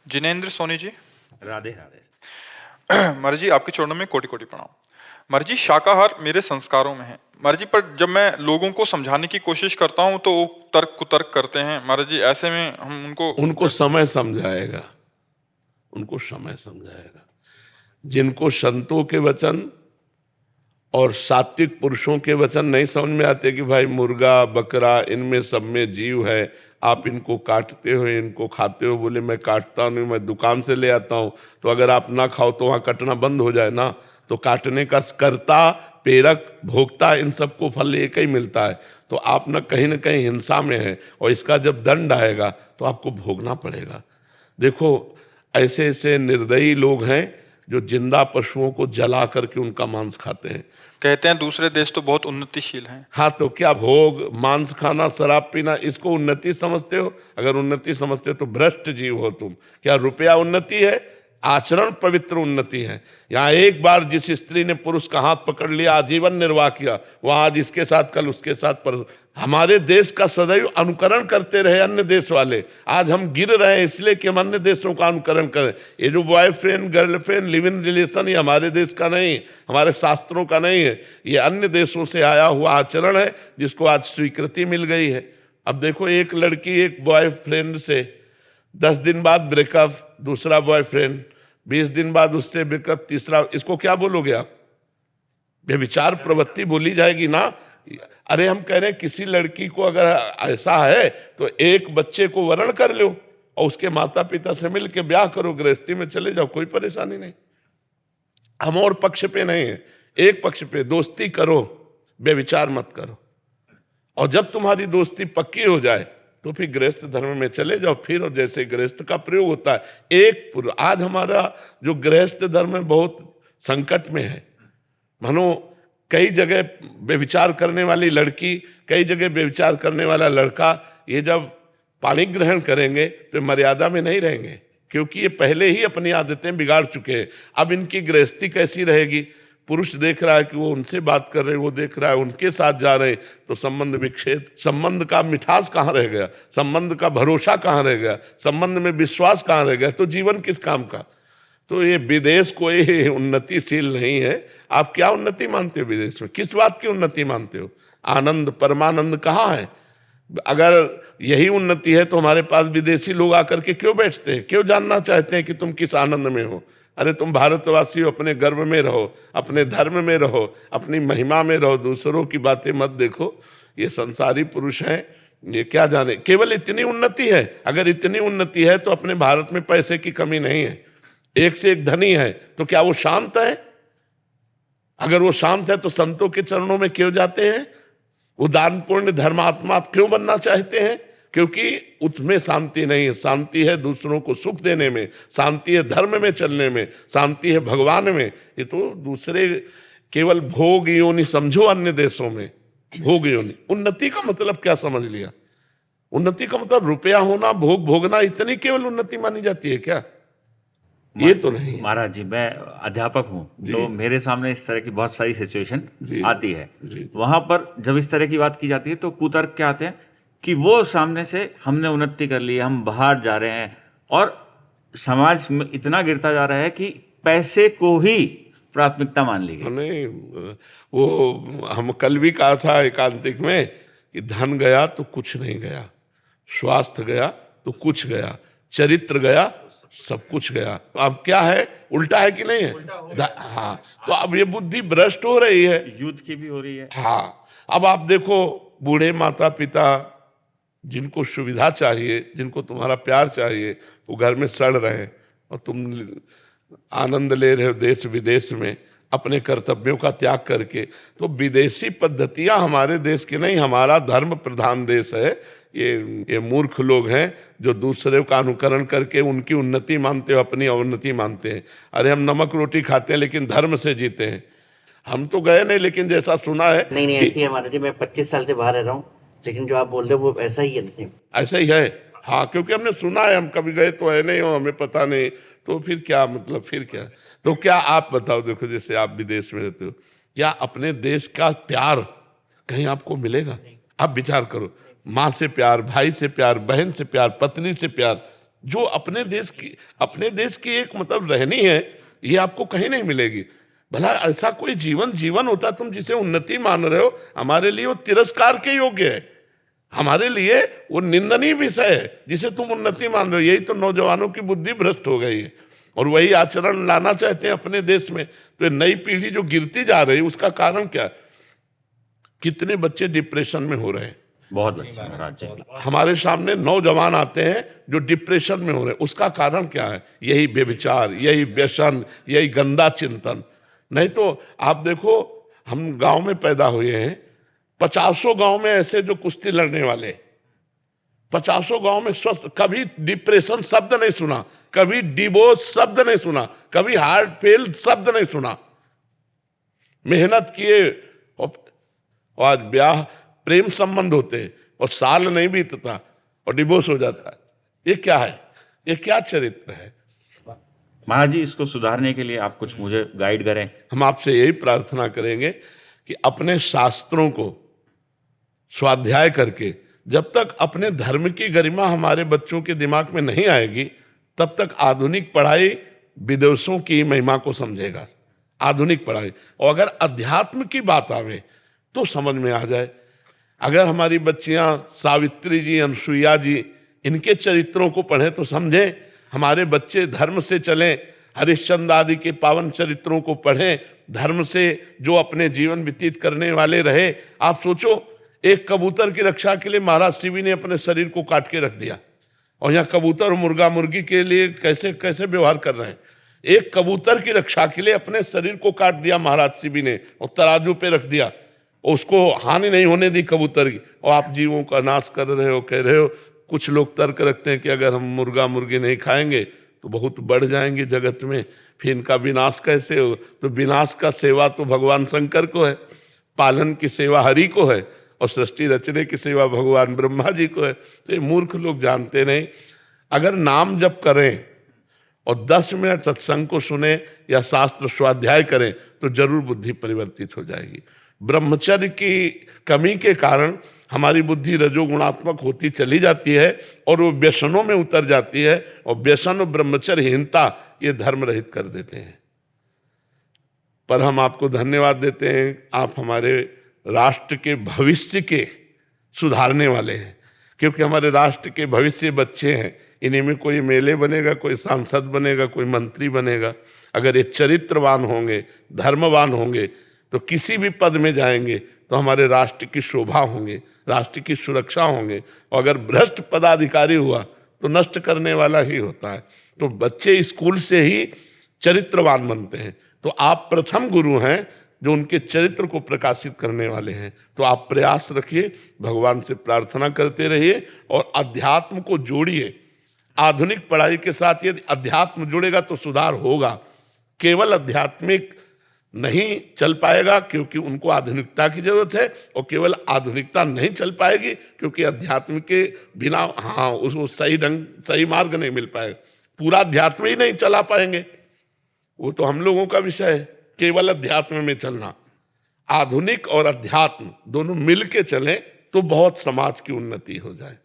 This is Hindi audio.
जिनेंद्र सोनी जी। राधे राधे। महाराज जी आपके चरणों में कोटि कोटि प्रणाम। महाराज जी शाकाहार मेरे संस्कारों में है महाराज जी, पर जब मैं लोगों को समझाने की कोशिश करता हूँ तो वो तर्क कुतर्क करते हैं महाराज जी। ऐसे में हम उनको समय समझाएगा, उनको समय समझाएगा। जिनको संतों के वचन और सात्विक पुरुषों के वचन नहीं समझ में आते कि भाई मुर्गा बकरा इनमें सब में जीव है, आप इनको काटते हो इनको खाते हो, बोले मैं काटता नहीं, मैं दुकान से ले आता हूँ। तो अगर आप ना खाओ तो वहाँ कटना बंद हो जाए ना। तो काटने का कर्ता प्रेरक भोक्ता इन सबको फल एक ही मिलता है। तो आप न कहीं हिंसा में है और इसका जब दंड आएगा तो आपको भोगना पड़ेगा। देखो ऐसे ऐसे निर्दयी लोग हैं जो जिंदा पशुओं को जला करके उनका मांस खाते हैं। कहते हैं दूसरे देश तो बहुत उन्नतिशील हैं। हाँ, तो क्या भोग मांस खाना शराब पीना इसको उन्नति समझते हो? अगर उन्नति समझते हो तो भ्रष्ट जीव हो तुम। क्या रुपया उन्नति है? आचरण पवित्र उन्नति है। यहाँ एक बार जिस स्त्री ने पुरुष का हाथ पकड़ लिया आजीवन निर्वाह किया, वह आज इसके साथ कल उसके साथ। पर हमारे देश का सदैव अनुकरण करते रहे अन्य देश वाले। आज हम गिर रहे हैं इसलिए कि हम अन्य देशों का अनुकरण करें। ये जो boyfriend girlfriend live in relation, ये हमारे देश का नहीं, हमारे शास्त्रों का नहीं है। ये अन्य देशों से आया हुआ आचरण है जिसको आज स्वीकृति मिल गई है। अब देखो एक लड़की एक बॉयफ्रेंड से 10 दिन बाद ब्रेकअप, दूसरा बॉयफ्रेंड 20 दिन बाद उससे ब्रेकअप, तीसरा। इसको क्या बोलोगे आप? व्यभिचार प्रवृत्ति बोली जाएगी ना। अरे हम कह रहे हैं किसी लड़की को अगर ऐसा है तो एक बच्चे को वरण कर लो और उसके माता पिता से मिल के ब्याह करो, गृहस्थी में चले जाओ, कोई परेशानी नहीं। हम और पक्ष पे नहीं है, एक पक्ष पे दोस्ती करो, व्यभिचार मत करो। और जब तुम्हारी दोस्ती पक्की हो जाए तो फिर गृहस्थ धर्म में चले जाओ। फिर और जैसे गृहस्थ का प्रयोग होता है एक आज हमारा जो गृहस्थ धर्म है बहुत संकट में है। मानो कई जगह व्यभिचार करने वाली लड़की, कई जगह व्यभिचार करने वाला लड़का, ये जब पाणी ग्रहण करेंगे तो मर्यादा में नहीं रहेंगे, क्योंकि ये पहले ही अपनी आदतें बिगाड़ चुके हैं। अब इनकी गृहस्थी कैसी रहेगी? पुरुष देख रहा है कि वो उनसे बात कर रहे हैं, वो देख रहा है उनके साथ जा रहे हैं, तो संबंध विच्छेद। संबंध का मिठास कहाँ रह गया? संबंध का भरोसा कहाँ रह गया? संबंध में विश्वास कहाँ रह गया? तो जीवन किस काम का? तो ये विदेश कोई उन्नतिशील नहीं है। आप क्या उन्नति मानते हो विदेश में? किस बात की उन्नति मानते हो? आनंद परमानंद कहाँ है? अगर यही उन्नति है तो हमारे पास विदेशी लोग आकर के क्यों बैठते हैं? क्यों जानना चाहते हैं कि तुम किस आनंद में हो? अरे तुम भारतवासी हो, अपने गर्व में रहो, अपने धर्म में रहो, अपनी महिमा में रहो, दूसरों की बातें मत देखो। ये संसारी पुरुष हैं, ये क्या जाने। केवल इतनी उन्नति है, अगर इतनी उन्नति है तो अपने भारत में पैसे की कमी नहीं है, एक से एक धनी है। तो क्या वो शांत है? अगर वो शांत है तो संतों के चरणों में क्यों जाते हैं? वो दानपूर्ण धर्मात्मा आप क्यों बनना चाहते हैं? क्योंकि उसमें शांति नहीं है। शांति है दूसरों को सुख देने में, शांति है धर्म में चलने में, शांति है भगवान में। ये तो दूसरे केवल भोग योनि समझो। अन्य देशों में भोग योनि। उन्नति का मतलब क्या समझ लिया? उन्नति का मतलब रुपया होना, भोग भोगना, इतनी केवल उन्नति मानी जाती है क्या? ये तो नहीं। महाराज जी मैं अध्यापक हूँ, तो मेरे सामने इस तरह की बहुत सारी सिचुएशन आती है। वहां पर जब इस तरह की बात की जाती है तो कुतर्क क्या आते हैं कि वो सामने से हमने उन्नति कर ली, हम बाहर जा रहे हैं, और समाज में इतना गिरता जा रहा है कि पैसे को ही प्राथमिकता मान ली गई। नहीं, वो हम कल भी कहा था एकांतिक में कि धन गया तो कुछ नहीं गया, स्वास्थ्य गया तो कुछ गया, चरित्र गया सब कुछ गया। अब क्या है? उल्टा है कि नहीं है? हाँ, तो अब ये बुद्धि भ्रष्ट हो रही है, युद्ध की भी हो रही है। हाँ, अब आप देखो बूढ़े माता पिता जिनको सुविधा चाहिए, जिनको तुम्हारा प्यार चाहिए, वो घर में सड़ रहे हैं और तुम आनंद ले रहे हो देश विदेश में अपने कर्तव्यों का त्याग करके। तो विदेशी पद्धतियां हमारे देश की नहीं, हमारा धर्म प्रधान देश है। ये मूर्ख लोग हैं जो दूसरे का अनुकरण करके उनकी उन्नति मानते हो, अपनी अवनति मानते हैं। अरे हम नमक रोटी खाते हैं लेकिन धर्म से जीते हैं। हम तो गए नहीं, लेकिन जैसा सुना है नहीं ऐसी है महाराज जी। मैं 25 साल से बाहर रह रहा हूँ, लेकिन जो आप बोल रहे हो वो ऐसा ही है। ऐसा ही है, हाँ, क्योंकि हमने सुना है, हम कभी गए तो है नहीं हो, हमें पता नहीं। तो फिर क्या मतलब? फिर क्या? तो क्या आप बताओ, देखो जैसे आप विदेश में रहते हो, क्या अपने देश का प्यार कहीं आपको मिलेगा? आप विचार करो, माँ से प्यार, भाई से प्यार, बहन से प्यार, पत्नी से प्यार, जो अपने देश की एक मतलब रहनी है, ये आपको कहीं नहीं मिलेगी। भला ऐसा कोई जीवन होता तुम जिसे उन्नति मान रहे हो, हमारे लिए वो तिरस्कार के योग्य है, हमारे लिए वो निंदनीय विषय है जिसे तुम उन्नति मान रहे हो। यही तो नौजवानों की बुद्धि भ्रष्ट हो गई है और वही आचरण लाना चाहते हैं अपने देश में। तो ये नई पीढ़ी जो गिरती जा रही है, उसका कारण क्या है? कितने बच्चे डिप्रेशन में हो रहे हैं, बहुत बच्चे महाराज जी। हमारे सामने नौजवान आते हैं जो डिप्रेशन में हो रहे हैं। उसका कारण क्या है? यही व्यभिचार, यही व्यसन, यही गंदा चिंतन। नहीं तो आप देखो, हम गांव में पैदा हुए हैं, 50 गांव में ऐसे जो कुश्ती लड़ने वाले, 50 गांव में स्वस्थ, कभी डिप्रेशन शब्द नहीं सुना, कभी डिवोर्स शब्द नहीं सुना, कभी हार्ट फेल शब्द नहीं सुना। मेहनत किए और आज ब्याह, प्रेम संबंध होते और साल नहीं बीतता और डिवोर्स हो जाता है। ये क्या है? ये क्या चरित्र है? महाराज जी, इसको सुधारने के लिए आप कुछ मुझे गाइड करें। हम आपसे यही प्रार्थना करेंगे कि अपने शास्त्रों को स्वाध्याय करके, जब तक अपने धर्म की गरिमा हमारे बच्चों के दिमाग में नहीं आएगी, तब तक आधुनिक पढ़ाई विदेशों की महिमा को समझेगा। आधुनिक पढ़ाई, और अगर अध्यात्म की बात आवे तो समझ में आ जाए। अगर हमारी बच्चियां सावित्री जी, अनसुईया जी, इनके चरित्रों को पढ़ें तो समझें। हमारे बच्चे धर्म से चलें, हरिश्चंद्र आदि के पावन चरित्रों को पढ़ें, धर्म से जो अपने जीवन व्यतीत करने वाले रहे। आप सोचो, एक कबूतर की रक्षा के लिए महाराज शिवी ने अपने शरीर को काट के रख दिया, और यहाँ कबूतर और मुर्गा मुर्गी के लिए कैसे कैसे व्यवहार कर रहे हैं। एक कबूतर की रक्षा के लिए अपने शरीर को काट दिया महाराज शिवी ने और तराजू पे रख दिया, उसको हानि नहीं होने दी कबूतर की, और आप जीवों का नाश कर रहे हो, कह रहे हो। कुछ लोग तर्क रखते हैं कि अगर हम मुर्गा मुर्गी नहीं खाएंगे तो बहुत बढ़ जाएंगे जगत में, फिर इनका विनाश कैसे हो? तो विनाश का सेवा तो भगवान शंकर को है, पालन की सेवा हरि को है, और सृष्टि रचने की सेवा भगवान ब्रह्मा जी को है। तो ये मूर्ख लोग जानते नहीं। अगर नाम जप करें और 10 मिनट सत्संग को सुने या शास्त्र स्वाध्याय करें तो जरूर बुद्धि परिवर्तित हो जाएगी। ब्रह्मचर्य की कमी के कारण हमारी बुद्धि रजोगुणात्मक होती चली जाती है और वो व्यसनों में उतर जाती है, और व्यसन और ब्रह्मचर्यहीनता ये धर्म रहित कर देते हैं। पर हम आपको धन्यवाद देते हैं, आप हमारे राष्ट्र के भविष्य के सुधारने वाले हैं, क्योंकि हमारे राष्ट्र के भविष्य बच्चे हैं। इन्हीं में कोई एमएलए बनेगा, कोई सांसद बनेगा, कोई मंत्री बनेगा। अगर ये चरित्रवान होंगे, धर्मवान होंगे, तो किसी भी पद में जाएंगे तो हमारे राष्ट्र की शोभा होंगे, राष्ट्र की सुरक्षा होंगे। और अगर भ्रष्ट पदाधिकारी हुआ तो नष्ट करने वाला ही होता है। तो बच्चे स्कूल से ही चरित्रवान बनते हैं। तो आप प्रथम गुरु हैं जो उनके चरित्र को प्रकाशित करने वाले हैं। तो आप प्रयास रखिए, भगवान से प्रार्थना करते रहिए और अध्यात्म को जोड़िए। आधुनिक पढ़ाई के साथ यदि अध्यात्म जुड़ेगा तो सुधार होगा। केवल आध्यात्मिक नहीं चल पाएगा क्योंकि उनको आधुनिकता की जरूरत है, और केवल आधुनिकता नहीं चल पाएगी क्योंकि अध्यात्म के बिना उसको सही मार्ग नहीं मिल पाएगा। पूरा अध्यात्म ही नहीं चला पाएंगे, वो तो हम लोगों का विषय है केवल अध्यात्म में चलना। आधुनिक और अध्यात्म दोनों मिल के चलें तो बहुत समाज की उन्नति हो जाए।